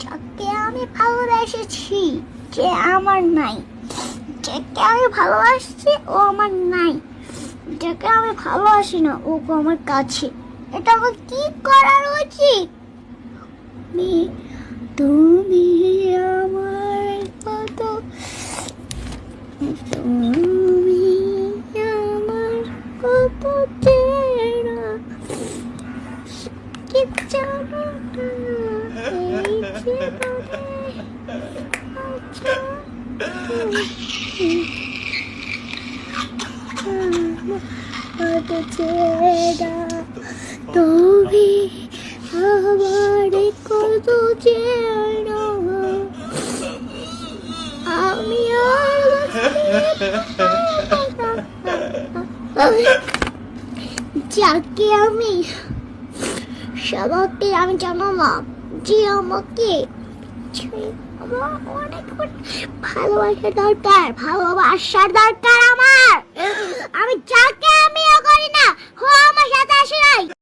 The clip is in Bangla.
যাকে আমি ভালোবেসেছি যে আমার নাই, যাকে আমি ভালোবাসছি ও আমার নাই, যাকে আমি ভালোবাসি না ও আমার কাছে। এটা আমার কি করার উচিত? তুমি আমার কত, তুমি আমার কত চেনা, কি জানো না এই জীবনে কত চেনা, তুমি আমার কত চেনা, আমি যাকে আমি সবাইকে আমি জানালাম যে আমাকে আমার অনেক ভালোবাসা দরকার, ভালোবাসার দরকার আমার। আমি যাকে